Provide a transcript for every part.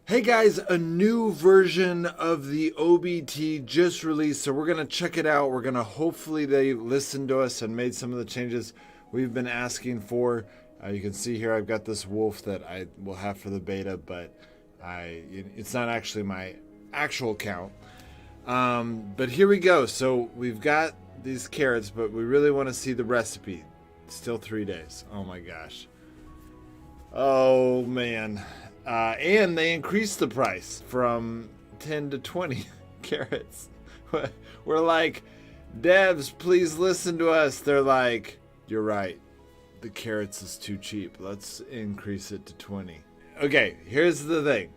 Hey guys, a new version of the OBT just released, so we're going to check it out. We're going to hopefully they listened to us and made some of the changes we've been asking for. You can see here I've got this wolf that I will have for the beta, but it's not actually my actual count. But here we go. So we've got these carrots, but we really want to see the recipe. Still 3 days. Oh my gosh. Oh man. And they increased the price from 10 to 20 carrots. We're like, devs, please listen to us. They're like, you're right. The carrots is too cheap. Let's increase it to 20. Okay, here's the thing.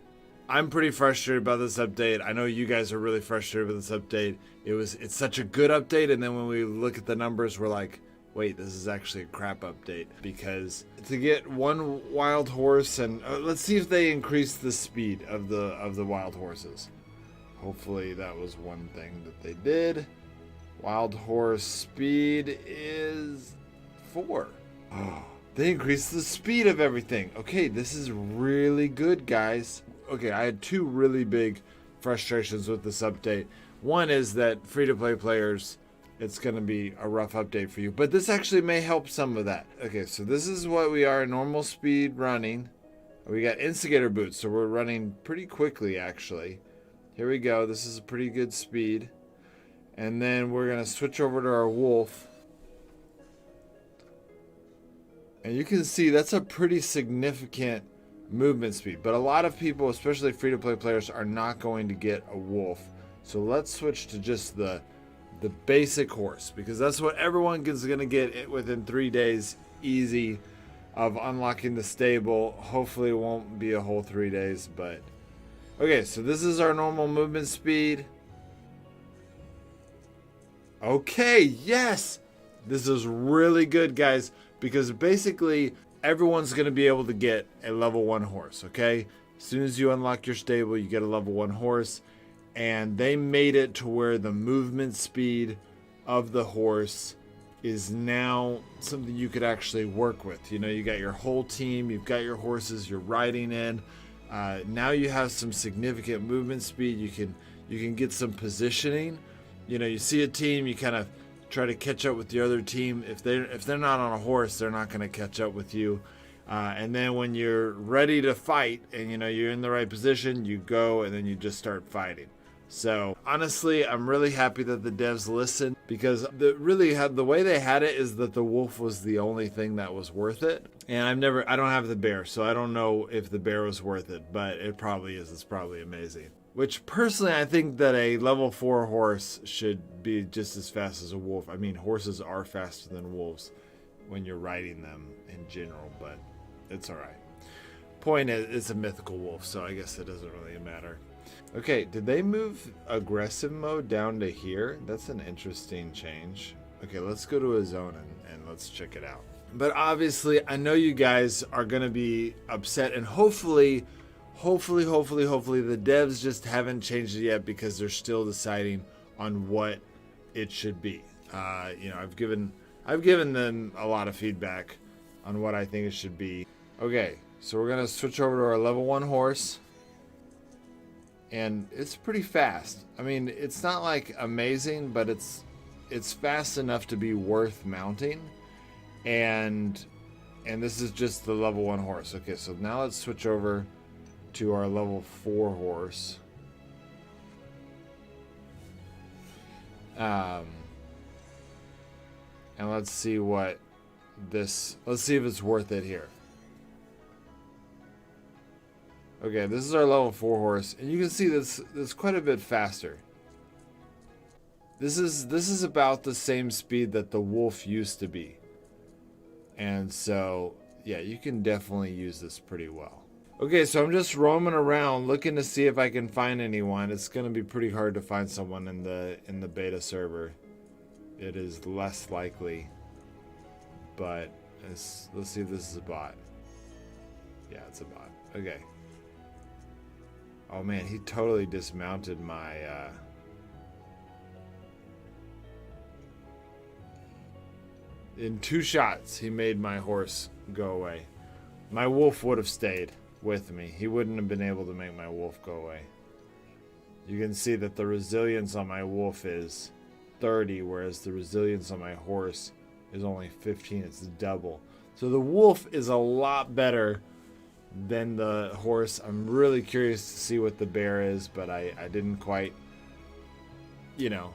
I'm pretty frustrated about this update. I know you guys are really frustrated with this update. It's such a good update, and then when we look at the numbers, we're like, wait, this is actually a crap update, because to get one wild horse, and let's see if they increase the speed of the wild horses. Hopefully that was one thing that they did. Wild horse speed is 4. Oh, they increased the speed of everything. Okay, this is really good, guys. Okay, I had 2 really big frustrations with this update. One is that free-to-play players, it's going to be a rough update for you, but this actually may help some of that. Okay, so this is what we are, normal speed running. We got instigator boots, so we're running pretty quickly actually. Here we go, this is a pretty good speed. And then we're going to switch over to our wolf. And you can see that's a pretty significant movement speed, but a lot of people, especially free-to-play players, are not going to get a wolf. So let's switch to just the basic horse, because that's what everyone is going to get within 3 days easy of unlocking the stable. Hopefully it won't be a whole 3 days, but okay, so this is our normal movement speed. Okay, yes, this is really good, guys, because basically everyone's going to be able to get a level 1 horse. Okay, as soon as you unlock your stable, you get a level 1 horse. And they made it to where the movement speed of the horse is now something you could actually work with. You know, you got your whole team, you've got your horses you're riding in. Now you have some significant movement speed. You can get some positioning. You know, you see a team, you kind of try to catch up with the other team. If they're not on a horse, they're not going to catch up with you. And then when you're ready to fight and you know you're in the right position, you go and then you just start fighting. So honestly, I'm really happy that the devs listened, because the way they had it is that the wolf was the only thing that was worth it. And I don't have the bear, so I don't know if the bear was worth it, but it probably is. It's probably amazing. Which personally, I think that a level 4 horse should be just as fast as a wolf. I mean, horses are faster than wolves when you're riding them in general, but it's all right. Point is, it's a mythical wolf, so I guess it doesn't really matter. Okay, did they move aggressive mode down to here? That's an interesting change. Okay, let's go to a zone and let's check it out. But obviously, I know you guys are going to be upset, and hopefully the devs just haven't changed it yet, because they're still deciding on what it should be. You know, I've given them a lot of feedback on what I think it should be. Okay, so we're going to switch over to our level 1 horse. And it's pretty fast. I mean, it's not like amazing, but it's fast enough to be worth mounting. And this is just the level 1 horse. Okay, so now let's switch over to our level 4 horse. And let's see let's see if it's worth it here. Okay, this is our level 4 horse, and you can see this quite a bit faster. This is about the same speed that the wolf used to be. And so, yeah, you can definitely use this pretty well. Okay, so I'm just roaming around looking to see if I can find anyone. It's going to be pretty hard to find someone in the beta server. It is less likely. But let's see if this is a bot. Yeah, it's a bot. Okay. Oh man, he totally dismounted my in 2 shots he made my horse go away. My wolf would have stayed. with me. He wouldn't have been able to make my wolf go away. You can see that the resilience on my wolf is 30, whereas the resilience on my horse is only 15. It's double. So the wolf is a lot better than the horse. I'm really curious to see what the bear is, but I didn't quite, you know,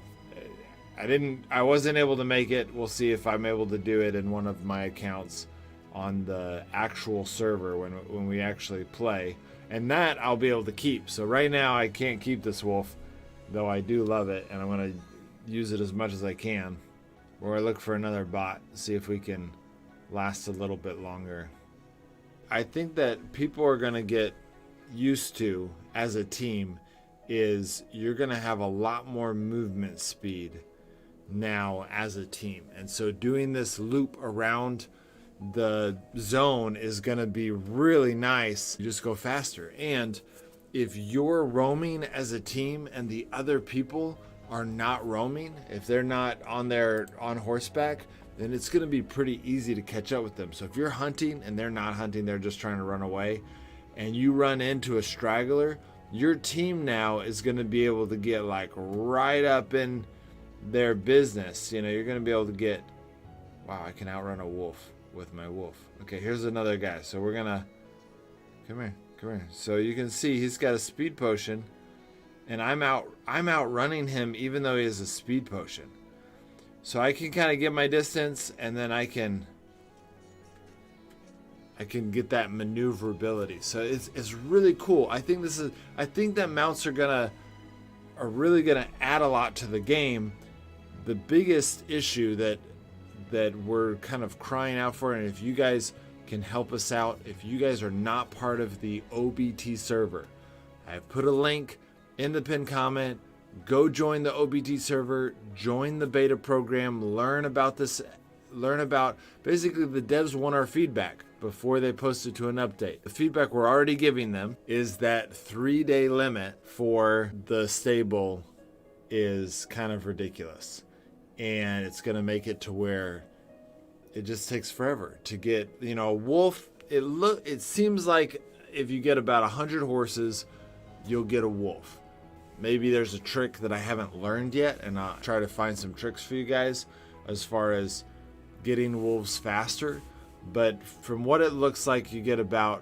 I wasn't able to make it. We'll see if I'm able to do it in one of my accounts on the actual server when we actually play. And that I'll be able to keep. So right now I can't keep this wolf, though I do love it, and I'm going to use it as much as I can. Or I look for another bot, see if we can last a little bit longer. I think that people are going to get used to, as a team, is you're going to have a lot more movement speed now as a team. And so doing this loop around the zone is going to be really nice. You just go faster. And if you're roaming as a team and the other people are not roaming, if they're not on horseback, then it's going to be pretty easy to catch up with them. So if you're hunting and they're not hunting, they're just trying to run away, and you run into a straggler, your team now is going to be able to get like right up in their business. You know, you're going to be able to get, wow, I can outrun a wolf with my wolf. Okay, here's another guy. So we're gonna come here. So you can see he's got a speed potion, and I'm outrunning him even though he has a speed potion. So I can kind of get my distance, and then I can get that maneuverability. So it's really cool. I think that mounts are really gonna add a lot to the game. The biggest issue that we're kind of crying out for, and if you guys can help us out, if you guys are not part of the OBT server, I've put a link in the pinned comment. Go join the OBT server, join the beta program, learn about basically the devs want our feedback before they post it to an update. The feedback we're already giving them is that 3-day limit for the stable is kind of ridiculous. And it's going to make it to where it just takes forever to get, you know, a wolf. It seems like if you get about 100 horses, you'll get a wolf. Maybe there's a trick that I haven't learned yet, and I'll try to find some tricks for you guys as far as getting wolves faster. But from what it looks like, you need about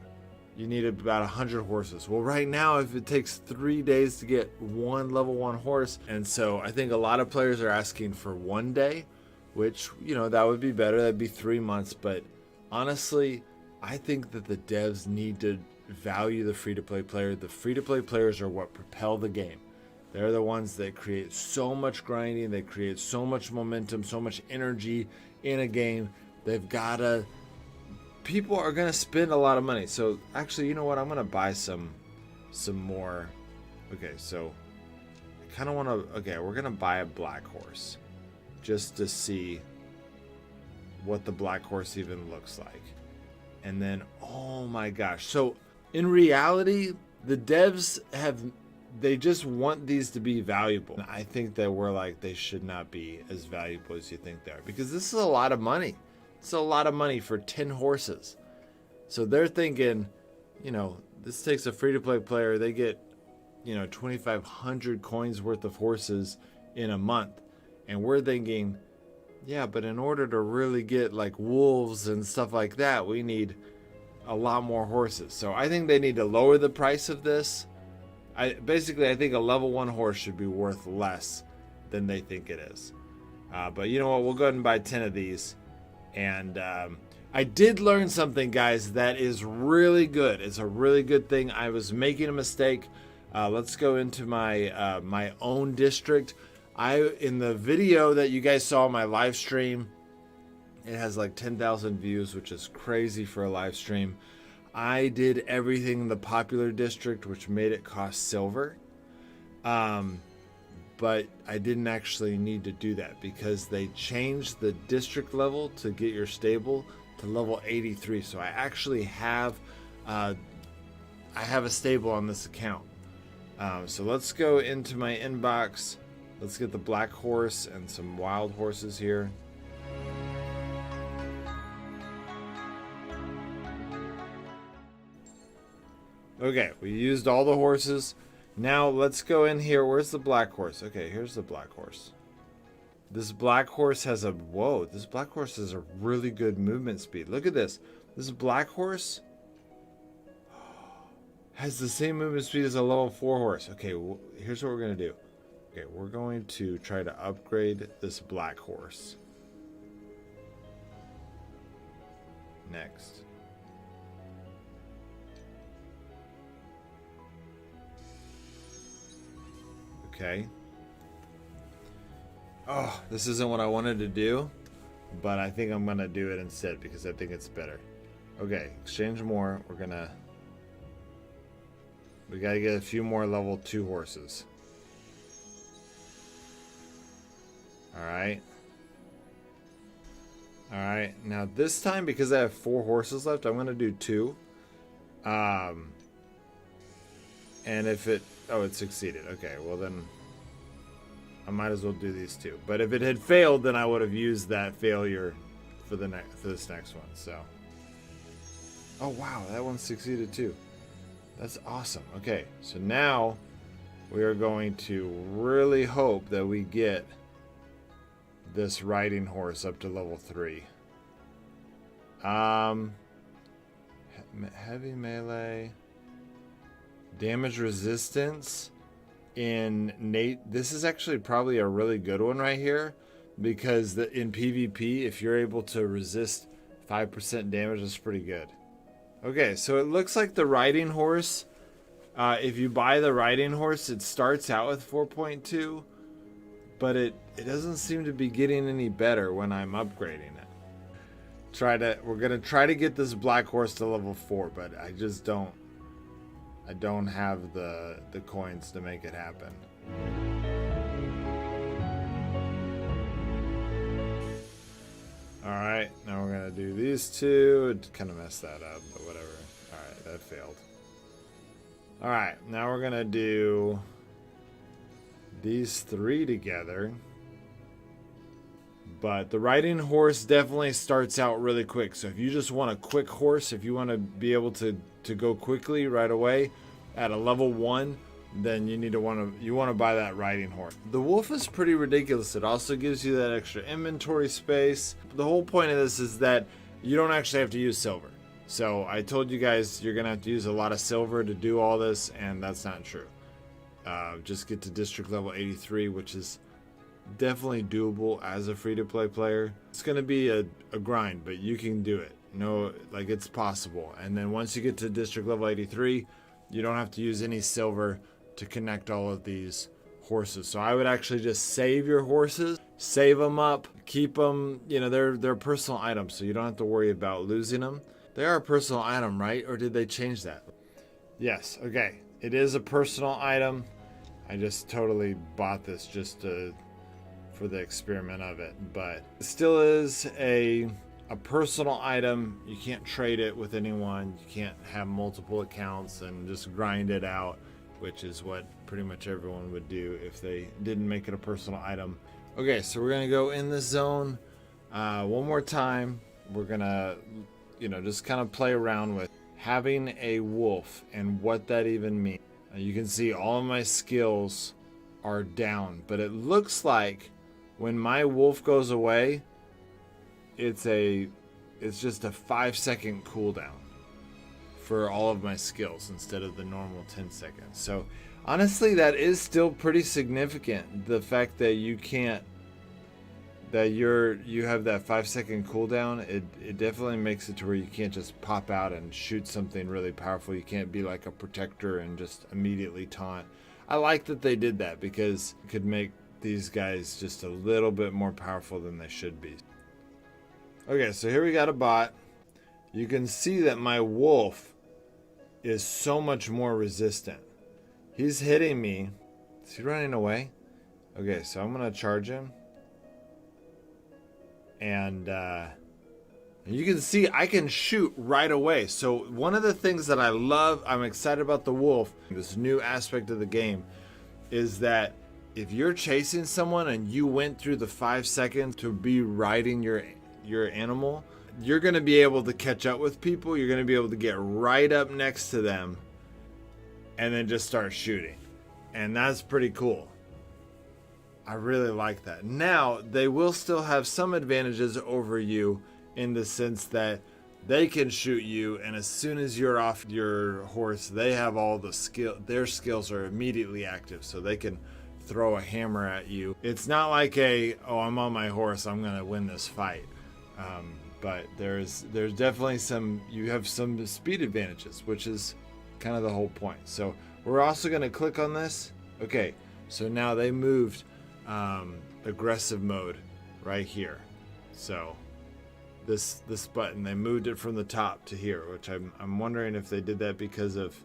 100 horses. Well, right now, if it takes 3 days to get one level 1 horse, and so I think a lot of players are asking for 1 day, which, you know, that would be better. That'd be 3 months. But honestly, I think that the devs need to value the free-to-play player. The free-to-play players are what propel the game. They're the ones that create so much grinding. They create so much momentum, so much energy in a game. People are going to spend a lot of money. So actually, you know what? I'm going to buy some more. Okay, so I kind of want to, okay, we're going to buy a black horse just to see what the black horse even looks like. And then, oh my gosh. So in reality, the devs they just want these to be valuable. I think that we're like, they should not be as valuable as you think they are, because this is a lot of money. It's a lot of money for 10 horses. So they're thinking, you know, this takes a free-to-play player. They get, you know, 2,500 coins worth of horses in a month. And we're thinking, yeah, but in order to really get like wolves and stuff like that, we need a lot more horses. So I think they need to lower the price of this. I think a level 1 horse should be worth less than they think it is. But you know what? We'll go ahead and buy 10 of these. And I did learn something, guys, that is really good. It's a really good thing. I was making a mistake. Let's go into my my own district. In the video that you guys saw, my live stream, it has like 10,000 views, which is crazy for a live stream. I did everything in the popular district, which made it cost silver. But I didn't actually need to do that because they changed the district level to get your stable to level 83. So I actually have a stable on this account. So let's go into my inbox. Let's get the black horse and some wild horses here. Okay, we used all the horses. Now let's go in here. Where's the black horse? Okay, here's the black horse. This black horse has a... Whoa, this black horse has a really good movement speed. Look at this. This black horse has the same movement speed as a level 4 horse. Okay, here's what we're going to do. Okay, we're going to try to upgrade this black horse. Next. Okay. Oh, this isn't what I wanted to do, but I think I'm going to do it instead because I think it's better. Okay, exchange more. We got to get a few more level 2 horses. Alright. Alright, now this time, because I have 4 horses left, I'm going to do 2. And if it... Oh, it succeeded. Okay, well then... I might as well do these 2. But if it had failed, then I would have used that failure for this next one, so... Oh, wow, that one succeeded too. That's awesome. Okay, so now we are going to really hope that we get this riding horse up to level 3. Heavy melee, damage resistance in Nate. This is actually probably a really good one right here, because in PvP, if you're able to resist 5% damage, that's pretty good. Okay, so it looks like the riding horse, if you buy the riding horse, it starts out with 4.2. But it doesn't seem to be getting any better when I'm upgrading it. We're gonna try to get this black horse to level 4, but I just don't. I don't have the coins to make it happen. All right, now we're gonna do these 2. It kind of messed that up, but whatever. All right, that failed. All right, now we're gonna do these 3 together. But the riding horse definitely starts out really quick. So if you just want a quick horse, if you want to be able to go quickly right away at a level 1, then you want to buy that riding horse. The wolf is pretty ridiculous. It also gives you that extra inventory space. The whole point of this is that you don't actually have to use silver. So I told you guys you're gonna have to use a lot of silver to do all this, and that's not true. Just get to district level 83, which is definitely doable as a free-to-play player. It's going to be a grind, but you can do it. Like, it's possible. And then once you get to district level 83, you don't have to use any silver to connect all of these horses. So I would actually just save your horses, save them up, keep them. They're personal items, so you don't have to worry about losing them. They are a personal item, right? Or did they change that? Yes. Okay. It is a personal item. I just totally bought this just for the experiment of it, but it still is a personal item. You can't trade it with anyone. You can't have multiple accounts and just grind it out, which is what pretty much everyone would do if they didn't make it a personal item. Okay, so we're gonna go in the zone one more time. We're gonna just kind of play around with having a wolf and what that even means. You can see all of my skills are down, but it looks like when my wolf goes away, it's just a 5-second cooldown for all of my skills instead of the normal 10 seconds. So honestly, that is still pretty significant. The fact that you have that 5-second cooldown, it definitely makes it to where you can't just pop out and shoot something really powerful. You can't be like a protector and just immediately taunt. I like that they did that because it could make these guys just a little bit more powerful than they should be. Okay, so here we got a bot. You can see that my wolf is so much more resistant. He's hitting me. Is he running away? Okay, so I'm gonna charge him. And you can see I can shoot right away. So one of the things that I love, I'm excited about the wolf, this new aspect of the game, is that if you're chasing someone and you went through the 5 seconds to be riding your animal, you're going to be able to catch up with people. You're going to be able to get right up next to them and then just start shooting. And that's pretty cool. I really like that. Now, they will still have some advantages over you in the sense that they can shoot you, and as soon as you're off your horse, they have all the skill. Their skills are immediately active, so they can throw a hammer at you. It's not like I'm on my horse, I'm gonna win this fight. But there's definitely you have some speed advantages, which is kind of the whole point. So we're also gonna click on this. Okay, so now they moved aggressive mode right here. So this button, they moved it from the top to here, which I'm wondering if they did that because of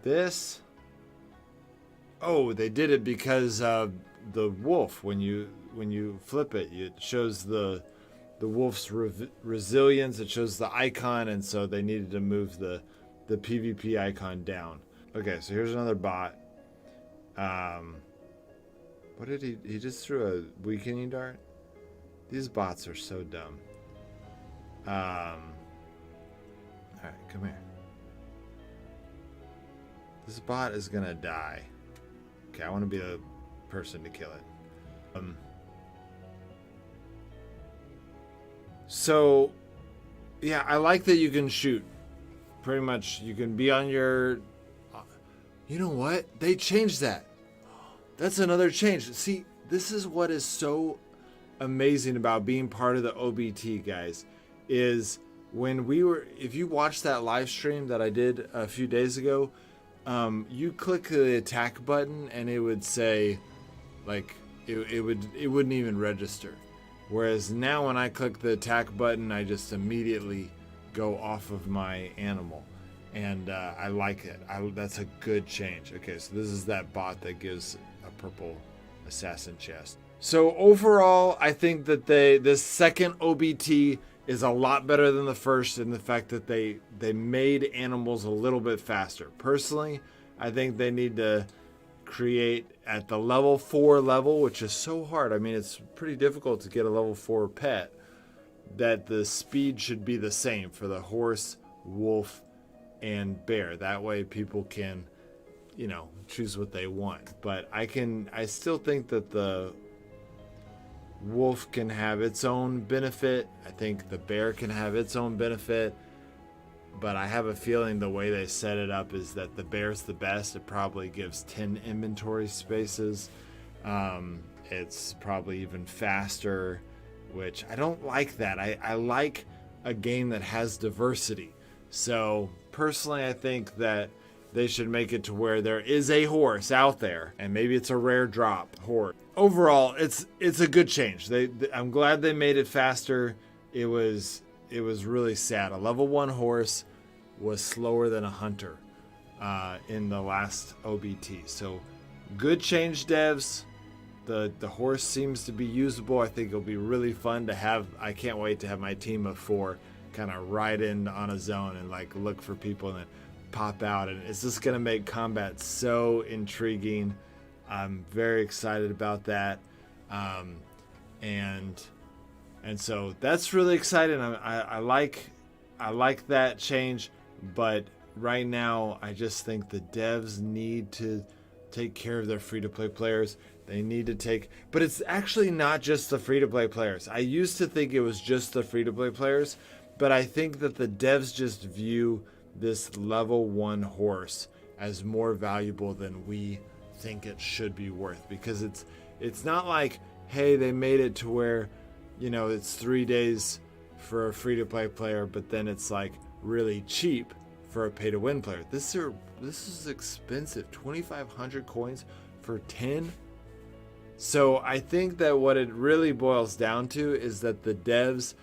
this. Oh, they did it because the wolf, when you flip it, it shows the wolf's resilience. It shows the icon, and so they needed to move the PvP icon down. Okay, so here's another bot. What did he just threw a weakening dart? These bots are so dumb. Alright, come here. This bot is gonna die. Okay, I want to be the person to kill it. So, yeah, I like that you can shoot. Pretty much, you can be on your... You know what? They changed that. That's another change. See, this is what is so amazing about being part of the OBT, guys, is when if you watched that live stream that I did a few days ago, you click the attack button and it would say, like, it wouldn't even register. Whereas now when I click the attack button, I just immediately go off of my animal. And I like it. That's a good change. Okay, so this is that bot that gives a purple assassin chest. So overall, I think that this second OBT is a lot better than the first in the fact that they made animals a little bit faster. Personally, I think they need to create at the level 4 level, which is so hard. I mean, it's pretty difficult to get a level 4 pet, that the speed should be the same for the horse, wolf, and bear. That way people can, choose what they want. But I still think that the wolf can have its own benefit. I think the bear can have its own benefit. But I have a feeling the way they set it up is that the bear's the best. It probably gives 10 inventory spaces. It's probably even faster, which I don't like that. I like a game that has diversity. So personally, I think that they should make it to where there is a horse out there, and maybe it's a rare drop horse. Overall, it's a good change. I'm glad they made it faster. It was really sad. A level 1 horse was slower than a hunter in the last OBT. So good change, devs. The horse seems to be usable. I think it'll be really fun to have. I can't wait to have my team of 4 kind of ride in on a zone and like look for people and then pop out, and it's just gonna make combat so intriguing. I'm very excited about that, and so that's really exciting. I like that change, but right now I just think the devs need to take care of their free-to-play players. They need to take, but it's actually not just the free-to-play players. I used to think it was just the free-to-play players, but I think that the devs just view this level 1 horse as more valuable than we think it should be worth, because it's not like, hey, they made it to where, it's 3 days for a free-to-play player, but then it's like really cheap for a pay-to-win player. This is expensive. 2,500 coins for 10. So I think that what it really boils down to is that the devs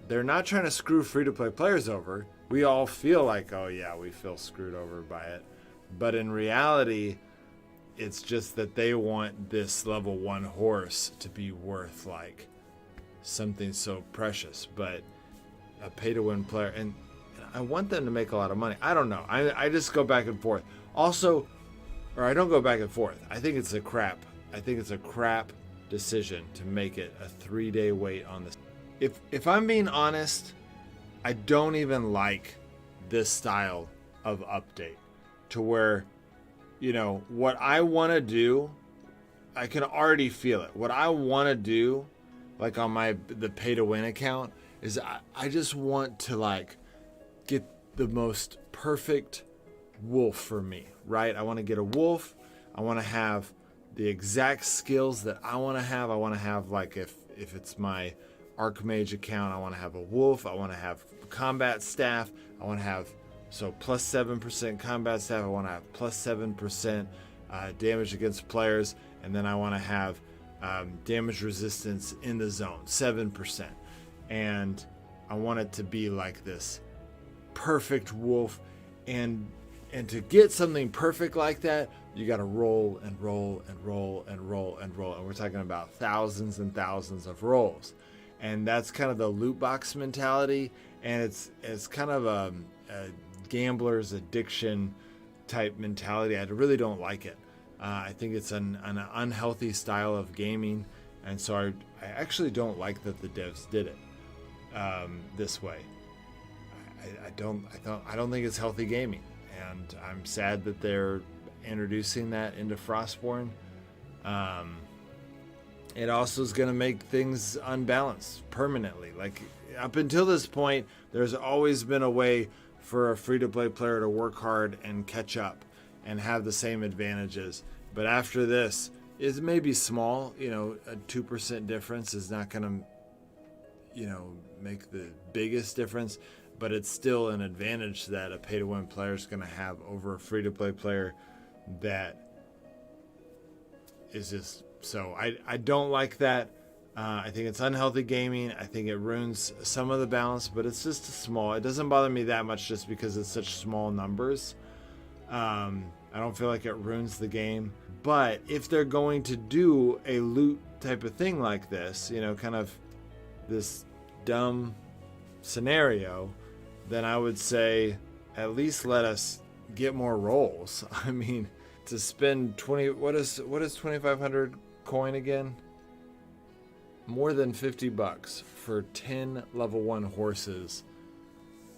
they're not trying to screw free-to-play players over. We all feel like, oh yeah, we feel screwed over by it. But in reality, it's just that they want this level 1 horse to be worth like something so precious. But a pay-to-win player, and I want them to make a lot of money. I don't know. I just go back and forth. Also, or I don't go back and forth. I think it's a crap decision to make it a 3-day wait on this. If I'm being honest, I don't even like this style of update to where, you know, what I want to do, I can already feel it. What I want to do, like on the pay to win account, is I just want to like get the most perfect wolf for me, right? I want to get a wolf. I want to have the exact skills that I want to have. I want to have, like, if it's my Archmage account, I want to have a wolf. I want to have combat staff. I want to have plus 7% combat staff. I want to have plus 7% damage against players, and then I want to have damage resistance in the zone, 7%. And I want it to be like this perfect wolf, and to get something perfect like that, you got to roll and roll and roll and roll and roll, and we're talking about thousands and thousands of rolls. And that's kind of the loot box mentality, and it's kind of a gambler's addiction type mentality. I really don't like it. I think it's an unhealthy style of gaming, and so I actually don't like that the devs did it this way. I don't think it's healthy gaming, and I'm sad that they're introducing that into Frostborn. It also is going to make things unbalanced permanently. Like, up until this point, there's always been a way for a free-to-play player to work hard and catch up and have the same advantages. But after this, it may be small. You know, a 2% difference is not going to, you know, make the biggest difference, but it's still an advantage that a pay-to-win player is going to have over a free-to-play player that is just... So I don't like that. I think it's unhealthy gaming. I think it ruins some of the balance, but it's just small. It doesn't bother me that much just because it's such small numbers. I don't feel like it ruins the game. But if they're going to do a loot type of thing like this, you know, kind of this dumb scenario, then I would say at least let us get more rolls. I mean, to spend 20, what is 2,500 coin again? More than $50 for 10 level 1 horses.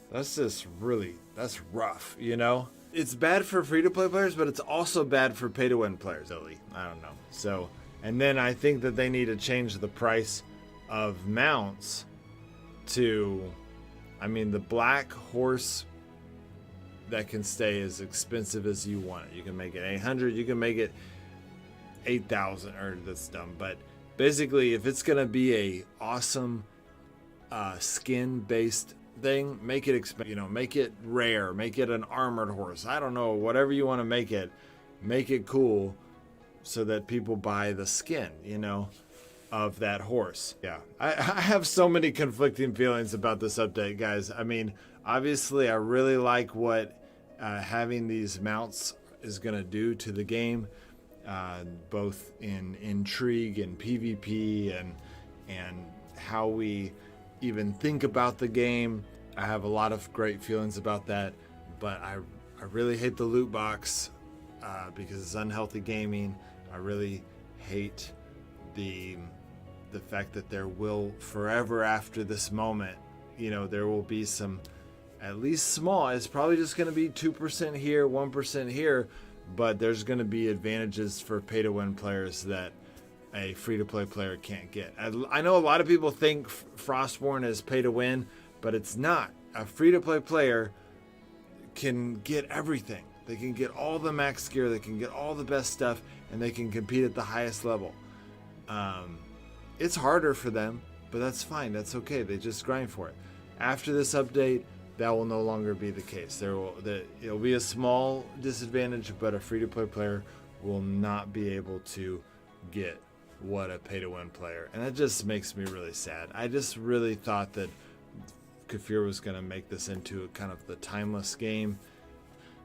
That's just really, that's rough, you know? It's bad for free-to-play players, but it's also bad for pay-to-win players, really. I don't know. So, and then I think that they need to change the price of mounts to, I mean, the black horse that can stay as expensive as you want it. You can make it 800, you can make it 8,000, or that's dumb, but basically if it's gonna be a awesome skin-based thing, make it you know, make it rare, make it an armored horse. I don't know, whatever you want to make it cool so that people buy the skin, you know, of that horse. Yeah, I have so many conflicting feelings about this update, guys. I mean, obviously I really like what having these mounts is going to do to the game, both in intrigue and PvP and how we even think about the game. I have a lot of great feelings about that, but I really hate the loot box because it's unhealthy gaming. I really hate the fact that there will forever after this moment, you know, there will be some, at least small, it's probably just going to be 2% here, 1% here, but there's going to be advantages for pay-to-win players that a free-to-play player can't get. I know a lot of people think Frostborn is pay-to-win, but it's not. A free-to-play player can get everything. They can get all the max gear, they can get all the best stuff, and they can compete at the highest level. It's harder for them, but that's fine. That's okay. They just grind for it. After this update, that will no longer be the case. It'll be a small disadvantage, but a free-to-play player will not be able to get what a pay-to-win player. And that just makes me really sad. I just really thought that Kefir was going to make this into a kind of the timeless game,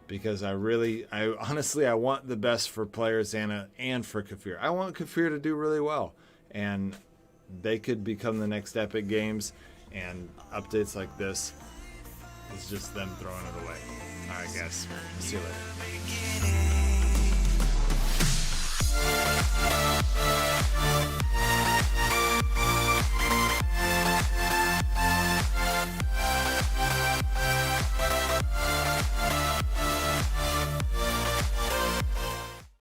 because I honestly want the best for players and for Kefir. I want Kefir to do really well, and they could become the next Epic Games, and updates like this is just them throwing it away. All right, guys. See you later.